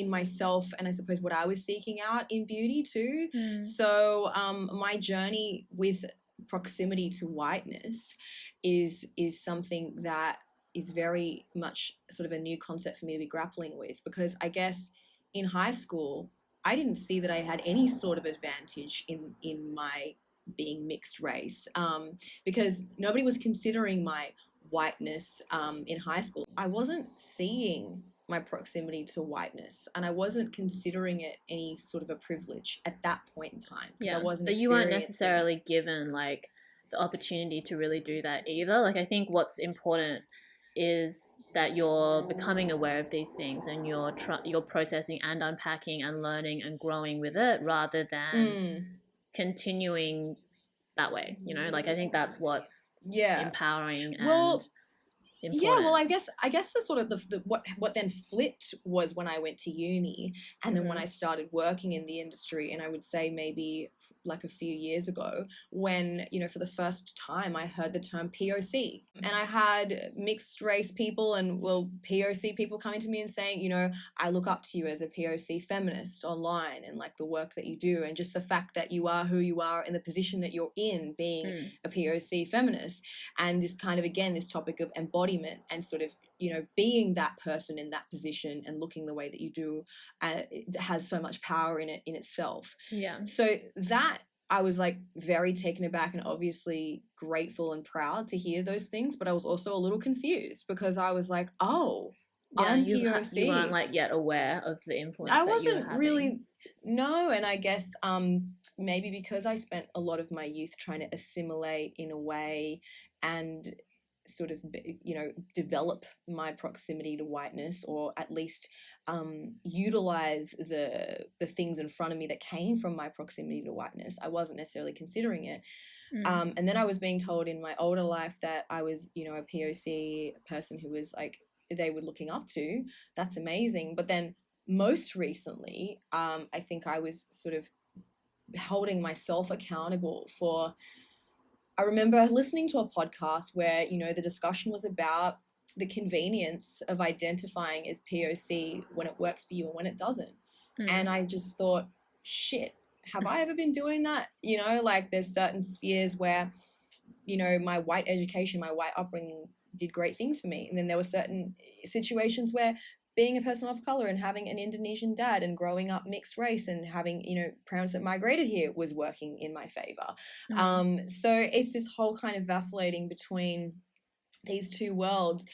myself, and I suppose what I was seeking out in beauty too. So my journey with proximity to whiteness is something that is very much sort of a new concept for me to be grappling with, because I guess in high school I didn't see that I had any sort of advantage in my being mixed race, because nobody was considering my whiteness in high school. I wasn't seeing my proximity to whiteness, and I wasn't considering it any sort of a privilege at that point in time, because I wasn't. But you weren't necessarily given, like, the opportunity to really do that either. Like, I think what's important is that you're becoming aware of these things, and you're processing and unpacking and learning and growing with it, rather than continuing that way. Like, I think that's what's empowering and important. Well, I guess the sort of the what then flipped was when I went to uni, and then when I started working in the industry, and I would say maybe like a few years ago when, you know, for the first time I heard the term POC, and I had mixed race people and, well, POC people coming to me and saying, you know, I look up to you as a POC feminist online, and like the work that you do, and just the fact that you are who you are in the position that you're in, being a POC feminist. And this kind of, again, this topic of embodiment and sort of, you know, being that person in that position and looking the way that you do, it has so much power in it in itself. Yeah. So that, I was like very taken aback and obviously grateful and proud to hear those things, but I was also a little confused because I was like, oh, yeah, I'm POC. You weren't like yet aware of the influence I that wasn't you were having. really, no. And I guess maybe because I spent a lot of my youth trying to assimilate in a way and sort of, you know, develop my proximity to whiteness, or at least utilize the things in front of me that came from my proximity to whiteness. I wasn't necessarily considering it. And then I was being told in my older life that I was, you know, a POC person who was like, they were looking up to. That's amazing. But then most recently, I think I was sort of holding myself accountable for, I remember listening to a podcast where, you know, the discussion was about the convenience of identifying as POC when it works for you and when it doesn't. And I just thought, shit, have I ever been doing that? You know, like there's certain spheres where, you know, my white education, my white upbringing did great things for me. And then there were certain situations where being a person of color and having an Indonesian dad and growing up mixed race and having, you know, parents that migrated here was working in my favor. So it's this whole kind of vacillating between these two worlds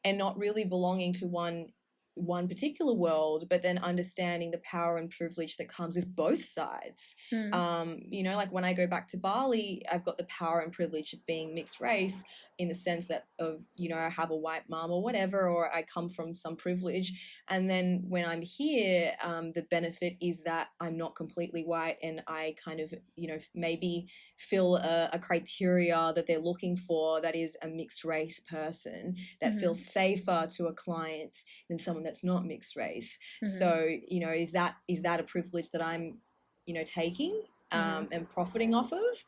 and not really belonging to one particular world, but then understanding the power and privilege that comes with both sides. You know, like when I go back to Bali, I've got the power and privilege of being mixed race in the sense that of, you know, I have a white mom or whatever, or I come from some privilege. And then when I'm here, the benefit is that I'm not completely white and I kind of, you know, maybe fill a criteria that they're looking for that is a mixed race person that feels safer to a client than someone that's not mixed race. So, you know, is that a privilege that I'm, you know, taking and profiting off of?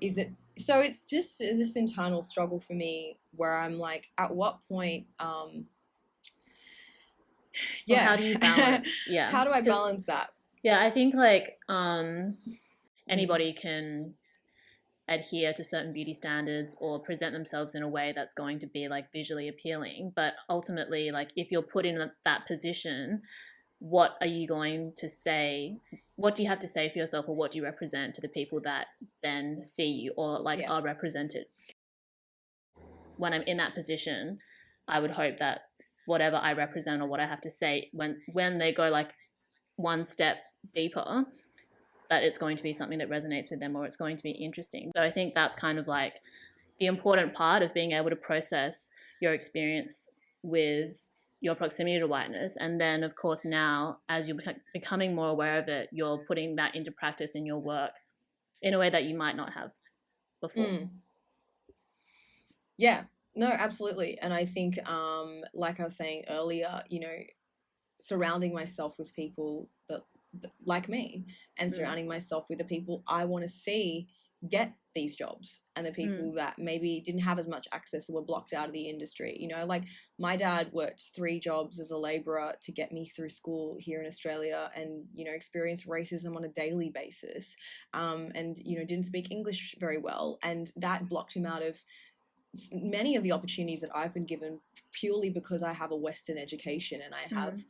Is it? So it's just this internal struggle for me where I'm like, at what point well, how do you balance how do I balance that? Yeah, I think like anybody can adhere to certain beauty standards or present themselves in a way that's going to be like visually appealing, but ultimately, like if you're put in that position, what are you going to say? What do you have to say for yourself, or what do you represent to the people that then see you or like are represented? When I'm in that position, I would hope that whatever I represent or what I have to say, when they go like one step deeper, that it's going to be something that resonates with them or it's going to be interesting. So I think that's kind of like the important part of being able to process your experience with your proximity to whiteness. And then, of course, now as you're becoming more aware of it, you're putting that into practice in your work in a way that you might not have before. Yeah, no, absolutely. And I think, like I was saying earlier, you know, surrounding myself with people that like me and surrounding myself with the people I want to see get these jobs, and the people that maybe didn't have as much access or were blocked out of the industry. You know, like my dad worked 3 jobs as a laborer to get me through school here in Australia, and, you know, experienced racism on a daily basis, and, you know, didn't speak English very well, and that blocked him out of many of the opportunities that I've been given purely because I have a Western education and I have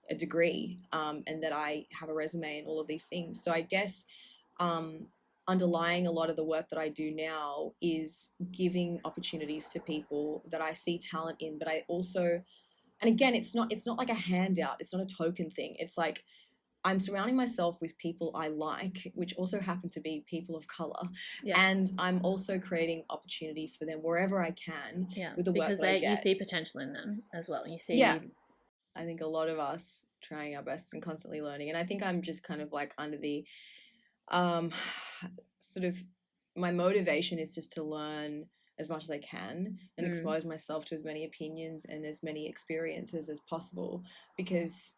a degree, and that I have a resume and all of these things. So I guess underlying a lot of the work that I do now is giving opportunities to people that I see talent in, but I also, and again, it's not like a handout. It's not a token thing. It's like I'm surrounding myself with people I like, which also happen to be people of color. Yeah. And I'm also creating opportunities for them wherever I can with the work that I get. You see potential in them as well. You see. Yeah. I think a lot of us trying our best and constantly learning. And I think I'm just kind of like under the sort of, my motivation is just to learn as much as I can and expose myself to as many opinions and as many experiences as possible, because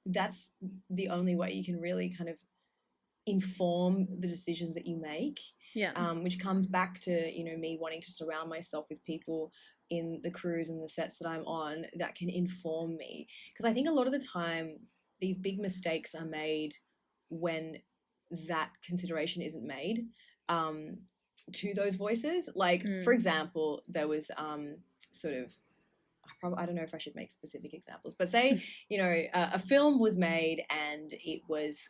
that's the only way you can really kind of inform the decisions that you make. Yeah. Which comes back to, me wanting to surround myself with people in the crews and the sets that I'm on that can inform me. Because I think a lot of the time these big mistakes are made when that consideration isn't made to those voices. Like, for example, there was sort of, I don't know if I should make specific examples, but say, a film was made and it was,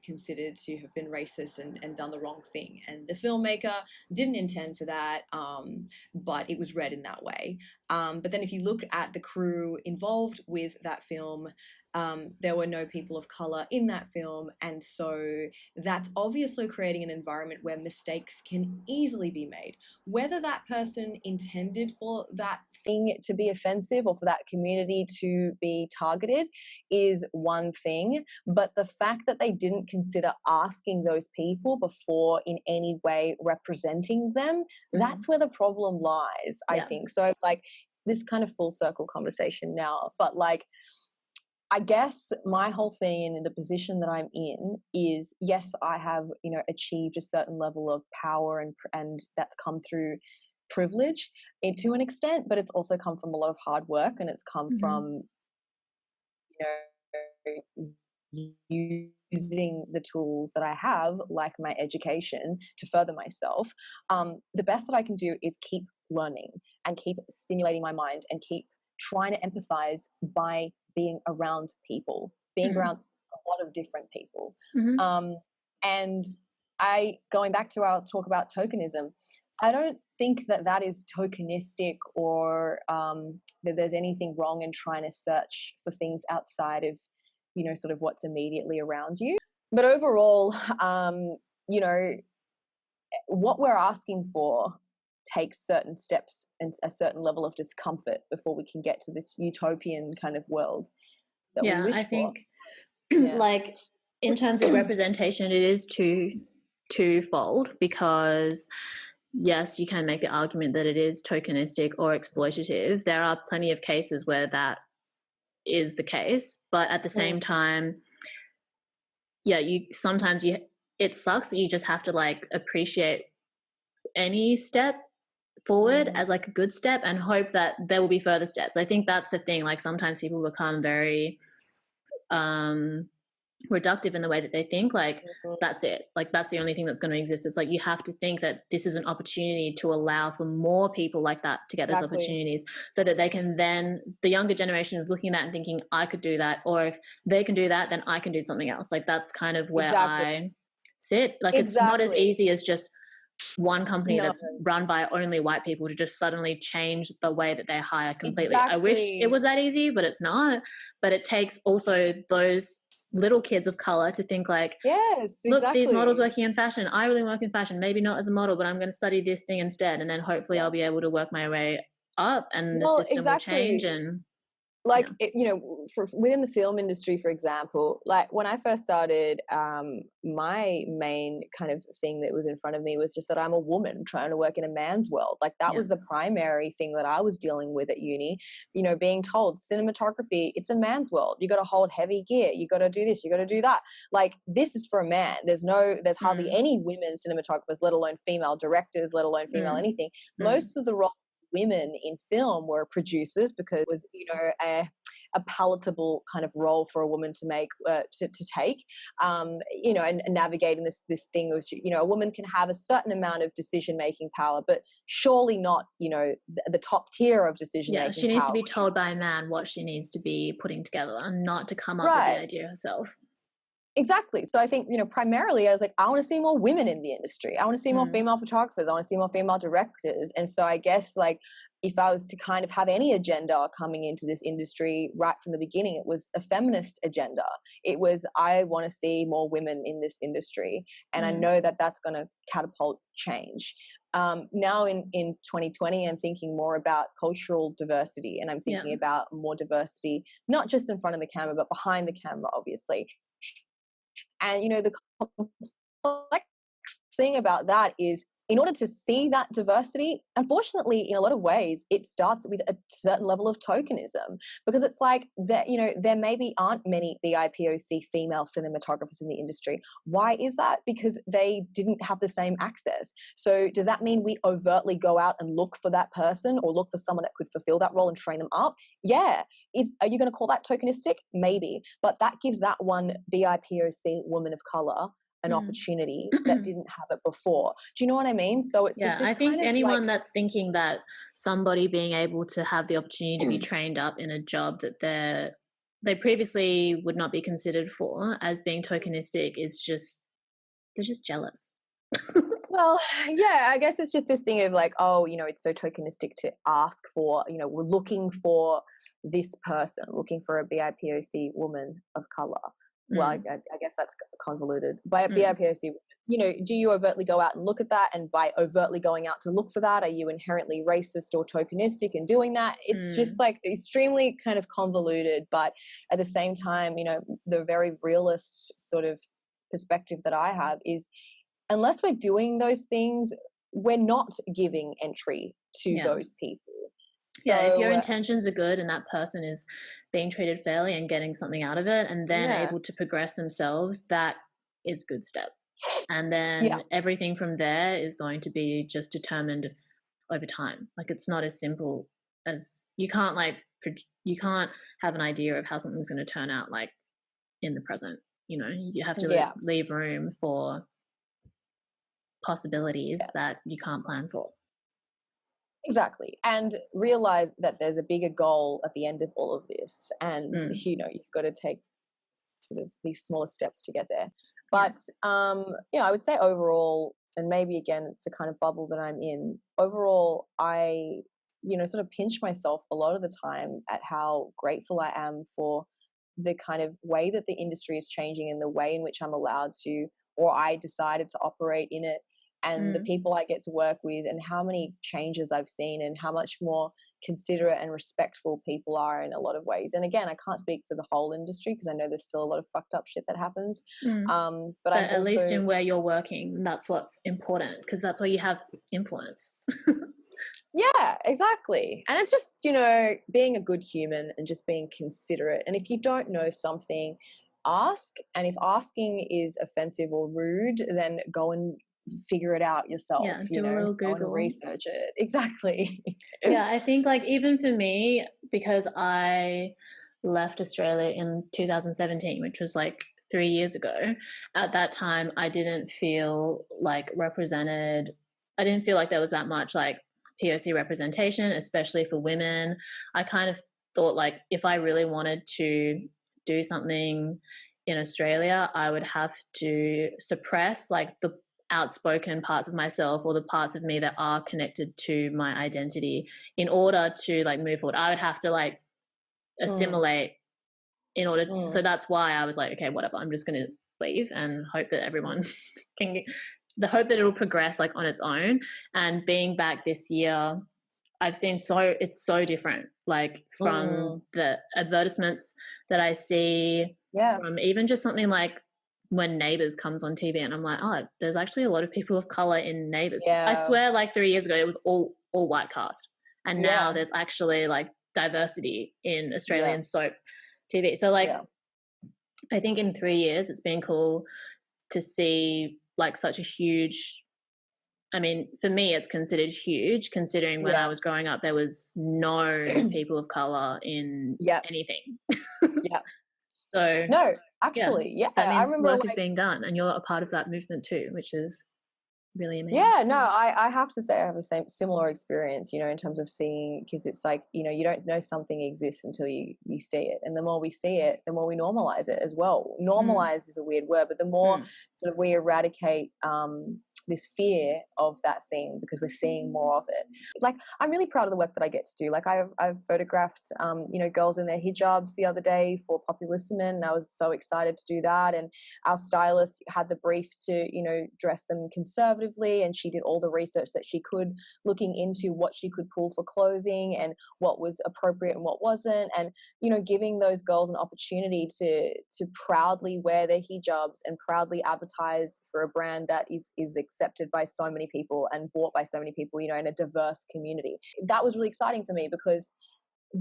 considered to have been racist and done the wrong thing. And the filmmaker didn't intend for that, but it was read in that way. But then if you look at the crew involved with that film, there were no people of color in that film. And so that's obviously creating an environment where mistakes can easily be made. Whether that person intended for that thing to be offensive or for that community to be targeted is one thing. But the fact that they didn't consider asking those people before in any way representing them, that's where the problem lies, I think. So like this kind of full circle conversation now, but like, I guess my whole thing in the position that I'm in is, yes, I have, achieved a certain level of power and that's come through privilege to an extent, but it's also come from a lot of hard work, and it's come from, using the tools that I have, like my education, to further myself. The best that I can do is keep learning and keep stimulating my mind and keep trying to empathize by being around people, being around a lot of different people. And going back to our talk about tokenism, I don't think that is tokenistic or that there's anything wrong in trying to search for things outside of, sort of what's immediately around you. But overall, what we're asking for takes certain steps and a certain level of discomfort before we can get to this utopian kind of world that we wish for. I think like in terms of representation, it is twofold, because yes, you can make the argument that it is tokenistic or exploitative. There are plenty of cases where that is the case, but at the same time, it sucks that you just have to like appreciate any step forward as like a good step and hope that there will be further steps. I think that's the thing. Like sometimes people become very reductive in the way that they think, like that's it, like that's the only thing that's going to exist. It's like you have to think that this is an opportunity to allow for more people like that to get those opportunities, so that they can then, the younger generation is looking at that and thinking, I could do that, or if they can do that, then I can do something else. Like that's kind of where I sit. Like it's not as easy as just one company that's run by only white people to just suddenly change the way that they hire completely. I wish it was that easy, but it's not. But it takes also those little kids of color to think like, look, these models working in fashion, I really work in fashion, maybe not as a model, but I'm going to study this thing instead, and then hopefully I'll be able to work my way up, and the system will change. And like within the film industry, for example, like when I first started, my main kind of thing that was in front of me was just that I'm a woman trying to work in a man's world. Like that was the primary thing that I was dealing with at uni, being told cinematography, it's a man's world, you got to hold heavy gear, you got to do this, you got to do that, like this is for a man. There's hardly any women cinematographers, let alone female directors, let alone female anything. Most of the roles women in film were producers, because it was a palatable kind of role for a woman to make to take, and navigating this thing of a woman can have a certain amount of decision making power, but surely not the top tier of decision making. She needs to be told by a man what she needs to be putting together, and not to come up with the idea herself. Exactly. So I think, primarily I was like, I want to see more women in the industry. I want to see more female photographers. I want to see more female directors. And so I guess like if I was to kind of have any agenda coming into this industry right from the beginning, it was a feminist agenda. It was, I want to see more women in this industry. And I know that that's going to catapult change. Now in 2020, I'm thinking more about cultural diversity, and I'm thinking about more diversity, not just in front of the camera, but behind the camera, obviously. And, the complex thing about that is in order to see that diversity, unfortunately, in a lot of ways, it starts with a certain level of tokenism, because it's like that, there maybe aren't many BIPOC female cinematographers in the industry. Why is that? Because they didn't have the same access. So does that mean we overtly go out and look for that person, or look for someone that could fulfill that role and train them up? Yeah. Are you going to call that tokenistic? Maybe. But that gives that one BIPOC woman of color an opportunity that didn't have it before. Do you know what I mean? So it's just this I think kind of anyone that's thinking that somebody being able to have the opportunity to be trained up in a job that they previously would not be considered for as being tokenistic is just, they're just jealous. Well, yeah, I guess it's just this thing of like, oh, it's so tokenistic to ask for, we're looking for this person, looking for a BIPOC woman of color. Well, I guess that's convoluted. By BIPOC, do you overtly go out and look at that? And by overtly going out to look for that, are you inherently racist or tokenistic in doing that? It's just like extremely kind of convoluted. But at the same time, the very realist sort of perspective that I have is, unless we're doing those things, we're not giving entry to those people. So, if your intentions are good and that person is being treated fairly and getting something out of it, and then able to progress themselves, that is a good step. And then everything from there is going to be just determined over time. Like, it's not as simple as, you can't have an idea of how something's going to turn out like in the present. You have to leave room for possibilities that you can't plan for. Exactly. And realize that there's a bigger goal at the end of all of this. And, you've got to take sort of these smaller steps to get there. But, I would say overall, and maybe again, it's the kind of bubble that I'm in, overall, I, sort of pinch myself a lot of the time at how grateful I am for the kind of way that the industry is changing, and the way in which I'm allowed to, or I decided to operate in it, and the people I get to work with, and how many changes I've seen, and how much more considerate and respectful people are in a lot of ways. And again, I can't speak for the whole industry, because I know there's still a lot of fucked up shit that happens. But at least in where you're working, that's what's important, because that's where you have influence. Yeah, exactly. And it's just, being a good human and just being considerate. And if you don't know something, ask. And if asking is offensive or rude, then go and figure it out yourself. Do a little Google, go and research it. Exactly. I think like even for me, because I left Australia in 2017, which was like 3 years ago, at that time I didn't feel like represented. I didn't feel like there was that much like POC representation, especially for women. I kind of thought like, if I really wanted to do something in Australia, I would have to suppress like the outspoken parts of myself, or the parts of me that are connected to my identity, in order to like move forward. I would have to like assimilate in order. So that's why I was like, okay, whatever, I'm just going to leave and hope that everyone can the hope that it'll progress like on its own. And being back this year, I've seen it's so different, like from the advertisements that I see, from even just something like when Neighbours comes on TV, and I'm like, oh, there's actually a lot of people of color in Neighbours. I swear, like 3 years ago, it was all white cast, and now there's actually like diversity in Australian soap TV. So like, I think in 3 years, it's been cool to see like such a huge. I mean, for me, it's considered huge, considering when I was growing up, there was no people of color in anything. So no, actually, that means I remember work is being done, and you're a part of that movement too, which is really amazing. I have to say I have the similar experience, in terms of seeing, because it's like, you don't know something exists until you see it, and the more we see it, the more we normalize it as well. Normalize is a weird word, but the more sort of we eradicate this fear of that thing, because we're seeing more of it. Like, I'm really proud of the work that I get to do. Like, I've photographed, girls in their hijabs the other day for Populissima, and I was so excited to do that. And our stylist had the brief to, dress them conservatively, and she did all the research that she could, looking into what she could pull for clothing and what was appropriate and what wasn't, and, giving those girls an opportunity to proudly wear their hijabs and proudly advertise for a brand that is accepted by so many people and bought by so many people, you know, in a diverse community. That was really exciting for me because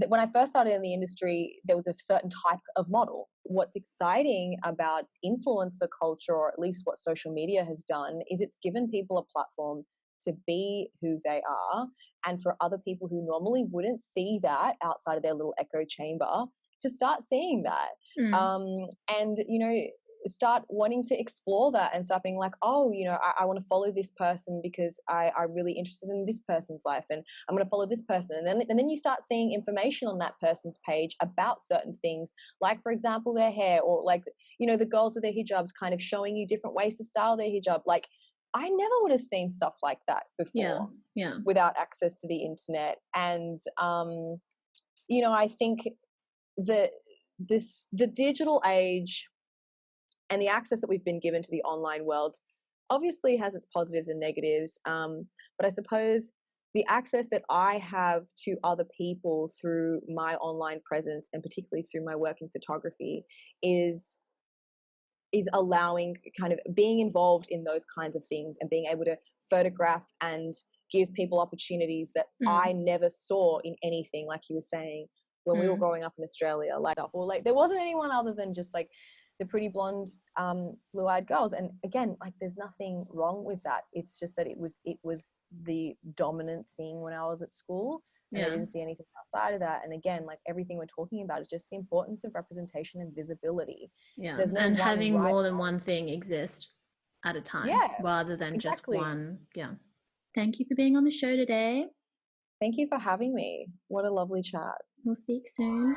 when I first started in the industry, there was a certain type of model. What's exciting about influencer culture, or at least what social media has done, is it's given people a platform to be who they are, and for other people who normally wouldn't see that outside of their little echo chamber to start seeing that. And, you know, start wanting to explore that and start being like, oh, you know, I want to follow this person because I'm really interested in this person's life, and I'm going to follow this person. And then you start seeing information on that person's page about certain things, like, for example, their hair, or like, you know, the girls with their hijabs kind of showing you different ways to style their hijab. Like, I never would have seen stuff like that before without access to the internet. And, you know, I think that the digital age and the access that we've been given to the online world obviously has its positives and negatives. But I suppose the access that I have to other people through my online presence, and particularly through my work in photography, is allowing, kind of being involved in those kinds of things and being able to photograph and give people opportunities that I never saw in anything, like you were saying, when we were growing up in Australia, like, or like there wasn't anyone other than just like the pretty blonde, blue-eyed girls. And again, like, there's nothing wrong with that. It's just that it was the dominant thing when I was at school, and I didn't see anything outside of that. And again, like, everything we're talking about is just the importance of representation and visibility. There's no and having more than one thing exist at a time, rather than just one. Thank you for being on the show today. Thank you for having me. What a lovely chat. We'll speak soon.